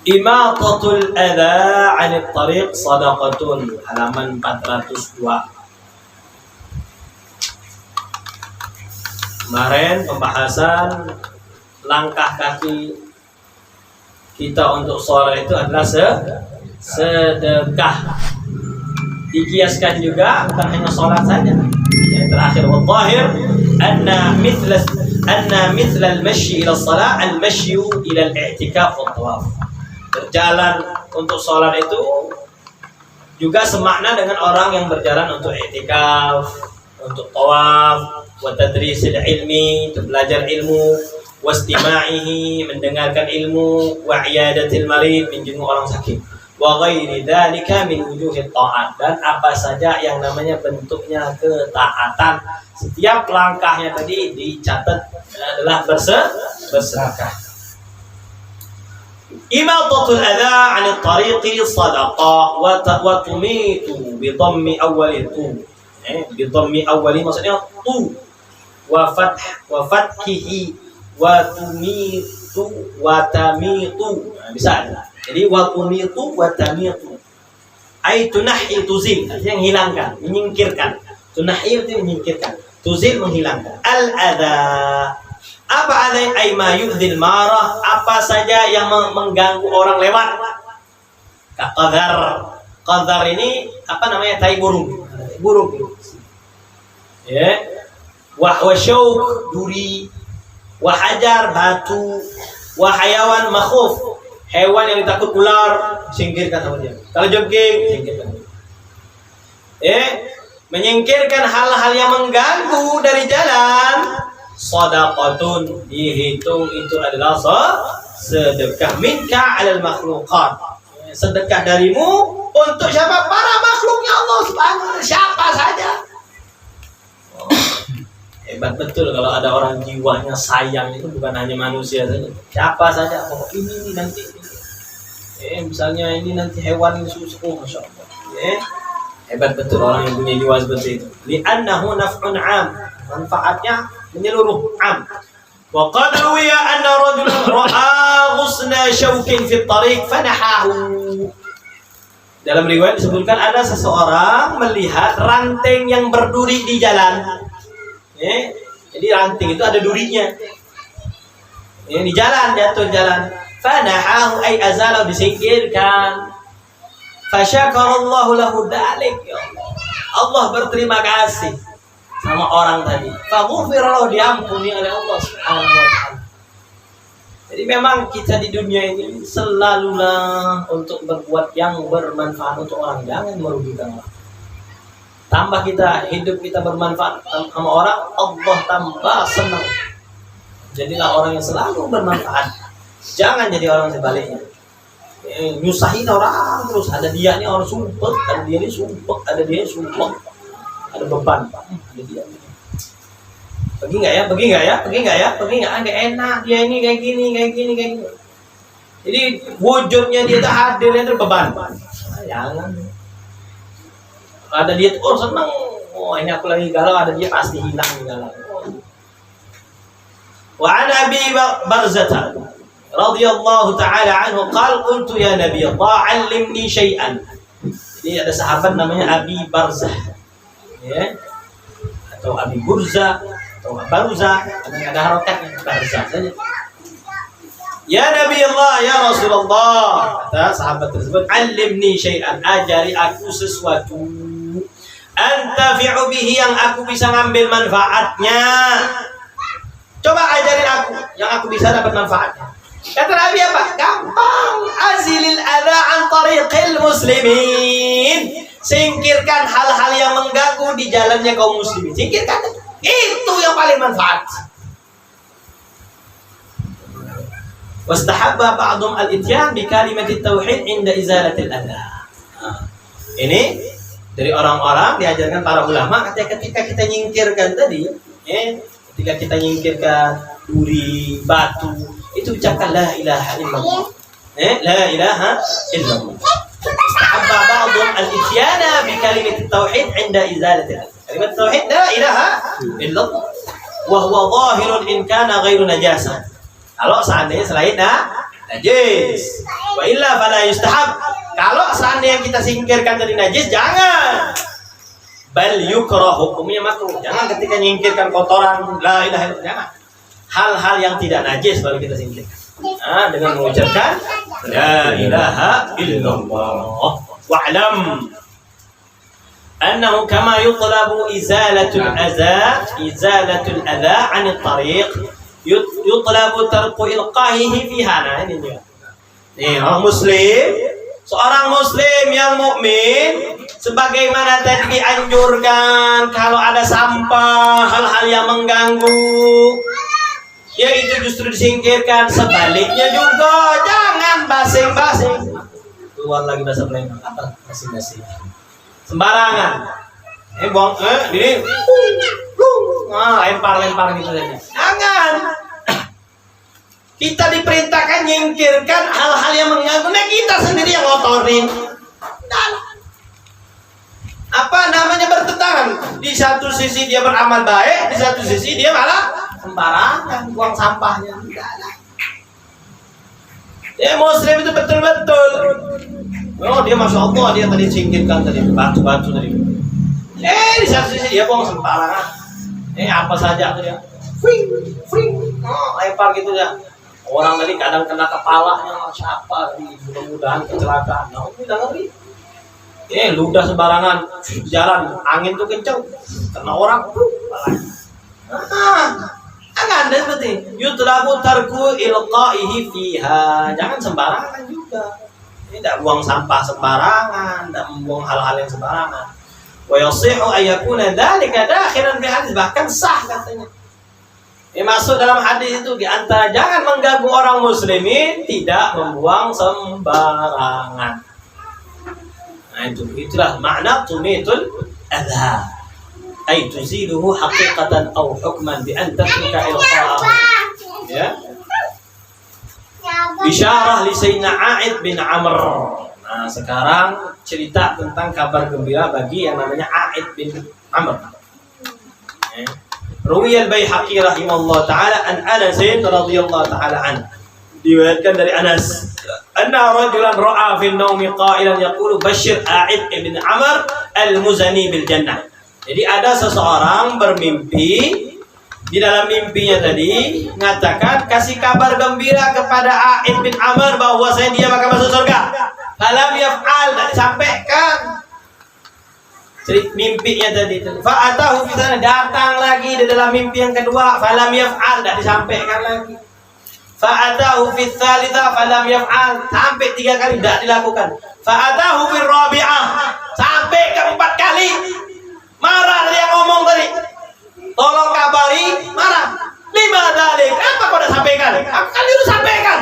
Imatatul adha 'anil tariq sadaqatun, halaman 402. Kemarin pembahasan langkah kaki kita untuk sholat itu adalah sedekah. Dikiaskan juga bukan hanya sholat saja. Yang terakhir wadhahir anna mithla al-mashyi ila shalah al-mashyu ila al-i'tikaf wa tawaf. Berjalan untuk sholat itu juga semakna dengan orang yang berjalan untuk i'tikaf, untuk tawaf, wa tadrisil ilmi, untuk belajar ilmu, wastima'ihi, mendengarkan ilmu, wa iyadatil marid, menjenguk orang sakit, wa ghairi dzalika min wujuhit ta'at, dan apa saja yang namanya bentuknya ketaatan. Setiap langkahnya tadi dicatat adalah bersedekah. Imatatul adza 'anil tariqi sadaqah wa tumitu bi dhammi awwali tu. Bi dhammi awwali maksudnya tu wa fathihi wa tumitu wa tamitu. Bisa. Jadi wa tumitu wa tamitu. Ai tunahi tuzil, yang hilangkan, menyingkirkan. Tunahi itu menyingkirkan, tuzil menghilangkan. Al adza, apa ada ay ma yu'dhil marah, apa saja yang mengganggu orang lewat. Qadar. Qadar ini apa namanya? Tai burung. Burung. Ya. Wa syauk, duri. Wa hajar, batu. Wa hayawan makhuf, hewan yang ditakut ular, singkirkan sama dia. Kalau jogging, singkirkan. Menyingkirkan hal-hal yang mengganggu dari jalan. Shadaqatun, dihitung itu adalah sedekah minka 'alal makhluqat. Sedekah darimu untuk siapa? Para makhluknya Allah Subhanahu wa taala, siapa saja. Hebat betul kalau ada orang jiwanya sayang, itu bukan hanya manusia saja. Siapa saja, ini nanti. Misalnya ini nanti hewan susu, Masya Allah. Hebat betul orang yang punya jiwa seperti itu. Li'annahu naf'un 'am, manfaatnya menyeluruh, 'am. Wa qad ruwiya anna rajulan ra'a ghusna syaukin fi tariq fanahahu. Dalam riwayat disebutkan ada seseorang melihat ranting yang berduri di jalan. Jadi ranting itu ada durinya. Di jalan, jatuh jalan. Fanahahu ay azala, disingkirkan. Fasyakarallahu lahu dalik, ya Allah. Allah berterima kasih sama orang tadi. Faghfirallahu, diampuni oleh Allah Subhanahu wa taala. Jadi memang kita di dunia ini selalulah untuk berbuat yang bermanfaat untuk orang, jangan merugikan orang. Tambah kita hidup kita bermanfaat sama orang, Allah tambah senang. Jadilah orang yang selalu bermanfaat. Jangan jadi orang sebaliknya. Nyusahin orang terus, ada dia nih orang sumpek, ada dia nih sumpek, ada dia sumpek, ada beban, ada dia. Pergi nggak ya? Pergi nggak ya? Pergi nggak ya? Pergi nggak? Nggak enak dia ini kayak gini, kayak gini, kayak gini. Jadi wujudnya dia tak hadirnya itu beban. Jangan. Ada dia tuh, oh senang, oh ini aku lagi galau, ada dia pasti hilang galau. Wa an Abi Barzah radhiyallahu ta'ala anhu qala qultu ya Nabi Allah 'allimni syai'an. Jadi ada sahabat namanya Abi Barzah, ya, atau Abi Burza atau Barzah, ada harokatnya Barzah saja. Ya Nabi Allah, ya Rasulullah, kata sahabat tersebut, 'allimni syai'an, ajari aku sesuatu, antafi'u bihi, yang aku bisa ngambil manfaatnya. Coba ajarin aku yang aku bisa dapat manfaatnya. Kata Nabi apa? Gampang. Azilil adza an tariqil muslimin. Singkirkan hal-hal yang mengganggu di jalannya kaum muslimin. Singkirkan. Itu yang paling manfaat. Wastahabba ba'dhum al-ityan bi kalimati tauhid inda izalatil adza. Ini dari orang-orang diajarkan para ulama, ketika kita nyingkirkan tadi, ketika kita nyingkirkan duri, batu, itu ucapkan la ilaha illallah. La ilaha illallah. Istahabba ba'dhum al-ityana bi kalimati tauhid 'inda izalati. Kalimat tauhid la ilaha illallah. Wa huwa dhahirun in kana ghairu najasa. Kalau seandainya selain najis. Wa illa fala yustahab. Kalau seandainya kita singkirkan dari najis, jangan. Bal yukrah, hukumnya makruh. Jangan ketika nyingkirkan kotoran la ilaha illallah, jangan. Hal-hal yang tidak najis baru kita singkirkan. Dengan mengucapkan la ilaha illallah. Wa'lam annahu kama yutlabu izalatul adza 'anil tariq, yutlabu tarku ilqahihi fiha. Nah, ini dia. Nih, orang muslim, seorang muslim yang mukmin, Sebagaimana tadi dianjurkan kalau ada sampah, hal-hal yang mengganggu, ya itu justru disingkirkan. Sebaliknya juga jangan basing-basing. Keluar lagi bahasa Palembang apa? Basing-basing. Sembarangan. Buang ini. Lempar-lempar gitu saja. Jangan. Kita diperintahkan nyingkirkan hal-hal yang mengganggu. Nah, kita sendiri yang ngotorin. Apa namanya bertentangan? Di satu sisi dia beramal baik, di satu sisi dia malah sembarangan buang sampahnya. Ya muslim itu betul-betul. Oh dia masya Allah dia tadi singkirkan tadi batu-batu tadi. Di satu sisi dia buang sembarangan. Apa saja tuh dia. Lempar gitu ya. Orang tadi kadang kena kepalanya siapa? Mudah-mudahan kecelakaan. Nah, udah ngeri. Ludah sembarangan jalan, angin tuh kenceng, kena orang, jangan deh seperti yutlabu tarku ilqaihi fiha, jangan sembarangan juga. Tidak buang sampah sembarangan, tidak membuang hal-hal yang sembarangan. Wa yasihu ayakuna dzalika dakhilan fi hadis, bahkan sah katanya. Masuk dalam hadis itu di antara jangan mengganggu orang muslimin, tidak membuang sembarangan. Nah, itulah makna tumitul adha, ay tuziluhu haqiqatan aw hukman bi an tatruka ilqa'ahu. Ya. Bisyarah li Sayyidina A'id bin Amr. Nah, sekarang cerita tentang kabar gembira bagi yang namanya A'id bin Amr. Ruwiyal Baihaqi rahimahullah taala an Anas radhiyallahu taala an. Diriwayatkan dari Anas, anna rajulan ra'a fi an-nawmi qailan yaqulu basyir A'id ibn Amr al-Muzani bil jannah. Jadi ada seseorang bermimpi, di dalam mimpinya tadi mengatakan kasih kabar gembira kepada A'id bin Amr bahwasanya dia akan masuk surga. Falam yaf'al, tidak disampaikan. Mimpinya tadi. Fa'atahu fi sana, datang lagi di dalam mimpi yang kedua, falam yaf'al, tidak disampaikan lagi. Fa'atahu fi tsalitsa falam yaf'al, sampai 3 kali tidak dilakukan. Fa'atahu fi rabi'ah, sampai keempat kali. Marah dia ngomong tadi. Tolong kabari, marah. Lima dalik, apa kau udah sampaikan? Apa kali udah sampaikan?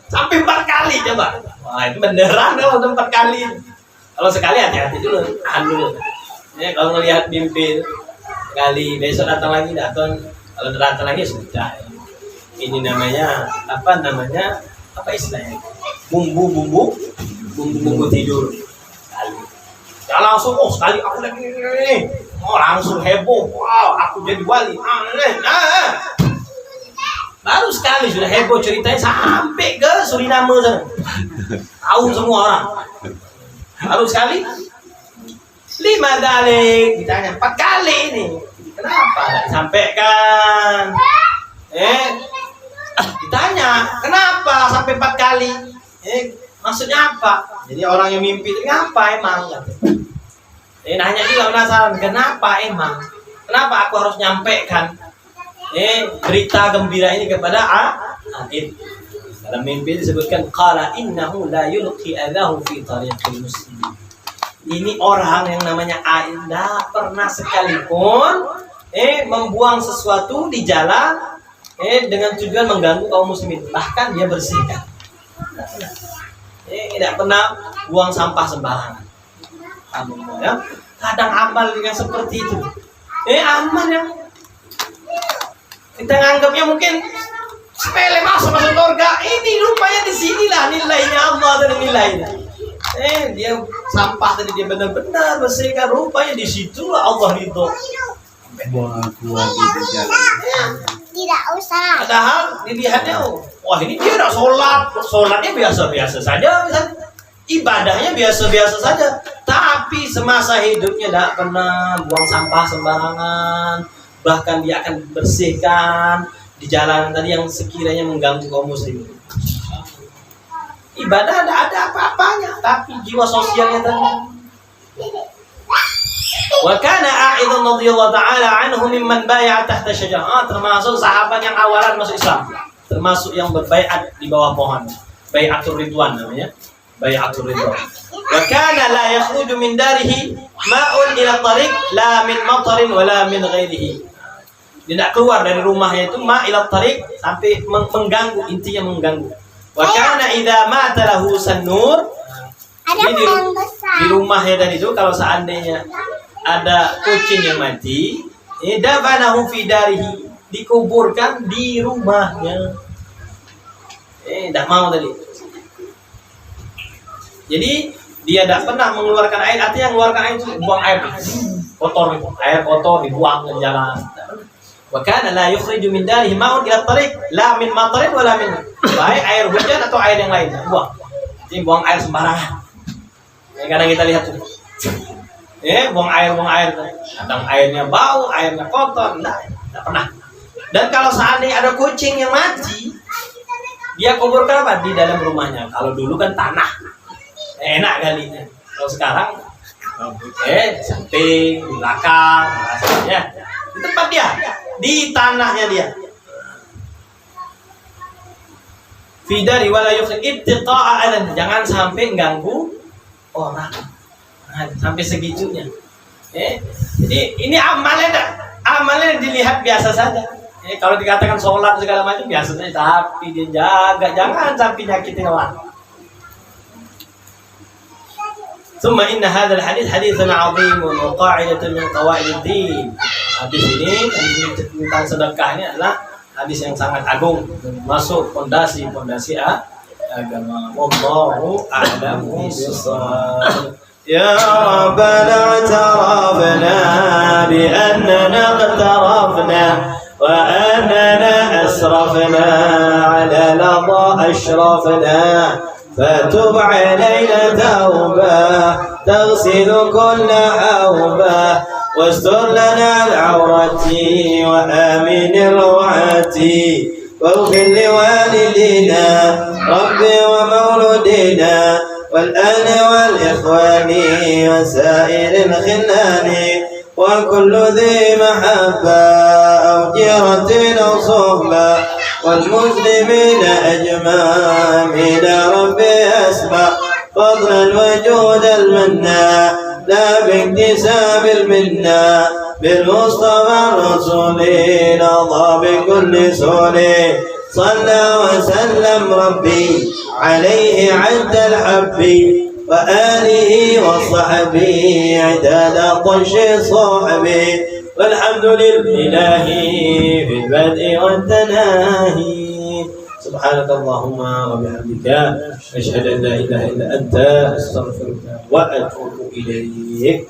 Sampai 4 kali coba. Wah, itu beneran kalau 4 kali. Kalau sekali hati-hati dulu, tahan dulu. Kalau ngelihat mimpi sekali, besok datang lagi, kalau datang lagi sudah. Ini namanya apa istilahnya? Bumbu tidur. Sekali. Langsung sekali aku lagi langsung heboh. Wow, aku jadi wali. Baru sekali sudah heboh ceritanya sampai ke Suriname sana. Tahu semua orang. Baru sekali 5 kali ditanya 4 kali ini. Kenapa tidak disampaikan? Ditanya, kenapa sampai 4 kali? Maksudnya apa? Jadi orang yang mimpi itu ngapa emang? Nanya juga penasaran, kenapa emang? Kenapa aku harus nyampaikan berita gembira ini kepada A'id? Dalam mimpi disebutkan qala innahu la yulqi adahu fi tariqil muslimin. Ini orang yang namanya A'id tidak pernah sekalipun membuang sesuatu di jalan dengan tujuan mengganggu kaum muslimin, bahkan dia bersihkan. Tidak pernah buang sampah sembarangan. Ya. Kadang amal yang seperti itu, amal yang kita nganggapnya mungkin sepele, masuk surga. Ini rupanya di sinilah nilainya Allah dan nilainya. Dia sampah tadi dia benar-benar bersihkan, rupanya di situlah Allah ridho. Buang aku di jalan. Tidak usah. Padahal dilihatnya, wah ini dia udah sholatnya biasa-biasa saja, misalnya. Ibadahnya biasa-biasa saja, tapi semasa hidupnya tidak pernah buang sampah sembarangan, bahkan dia akan bersihkan di jalan tadi yang sekiranya mengganggu kaum muslimin. Ibadah ada apa-apanya, tapi jiwa sosialnya tadi. Wa kana A'id radhiyallahu ta'ala anhu mimman bai'a tahta syajarah, termasuk sahabat yang awalan masuk Islam, termasuk yang berbaiat di bawah pohon, bai'atur ridwan namanya, bai'atur ridwan. Wa kana la yakhruju min darihi ma'un ila tariq la min matarin wala min ghairihi. Tidak keluar dari rumahnya itu ma ila tariq sampai mengganggu, intinya mengganggu. Wa kana idza mata lahu sannur. Di rumahnya tadi itu kalau seandainya ada kucing yang mati, dafanahu fi darihi, dikuburkan di rumahnya. Tidak mau tadi. Jadi dia tidak pernah mengeluarkan air, artinya mengeluarkan air itu buang air kotor, air kotor dibuang ke jalan. Wa kana la yukhriju min darihi ma'un ila tariq la min matarin wala min, baik air hujan atau air yang lain buang. Jadi buang air sembarangan. Kadang kita lihat tuh, buang air, kadang airnya bau, airnya kotor, tidak pernah. Dan kalau seandainya ada kucing yang mati, dia kuburkan apa? Di dalam rumahnya. Kalau dulu kan tanah. Enak kali. Kalau sekarang samping, di belakang, rasanya di tempat dia, di tanahnya dia. Fidari wala yukhri ittiqa'a alan, jangan sampai ganggu orang. Sampai segitunya. Jadi ini amalnya dilihat biasa saja. Kalau dikatakan sholat segala macam biasa saja, tapi dia jaga jangan sampai nyakitin orang. ثم إن هذا الحديث حديث عظيم وقاعدة من قواعد الدين. Hadis ini tentang sedekah ini adalah hadis yang sangat agung, masuk fondasi agama. Wallahu a'lam bishawab. Ya Rabbana i'tarafna bi annana iqtarafna wa annana asrafna ala ladha ashrafna. فتب علينا توبة تغسل كل حوبة واستر لنا العورة وآمن الروعة واغفر لوالدينا ربي ومولودينا والآل والإخوان وسائر الخلان وكل ذي محبة أو جيرة أو صحبة والمسلمين أجمعين ربي أسمع فضلا وجودا منا لا باكتساب المنا بالمصطفى الرسول نضى بكل سول صلى وسلم ربي عليه عد الحب وآله وصحبه عدد طش صحبه والحمد لله في البدء والتناهي. سبحانك اللهم وبحمدك أشهد أن لا إله إلا أنت أستغفرك وأتوب إليك.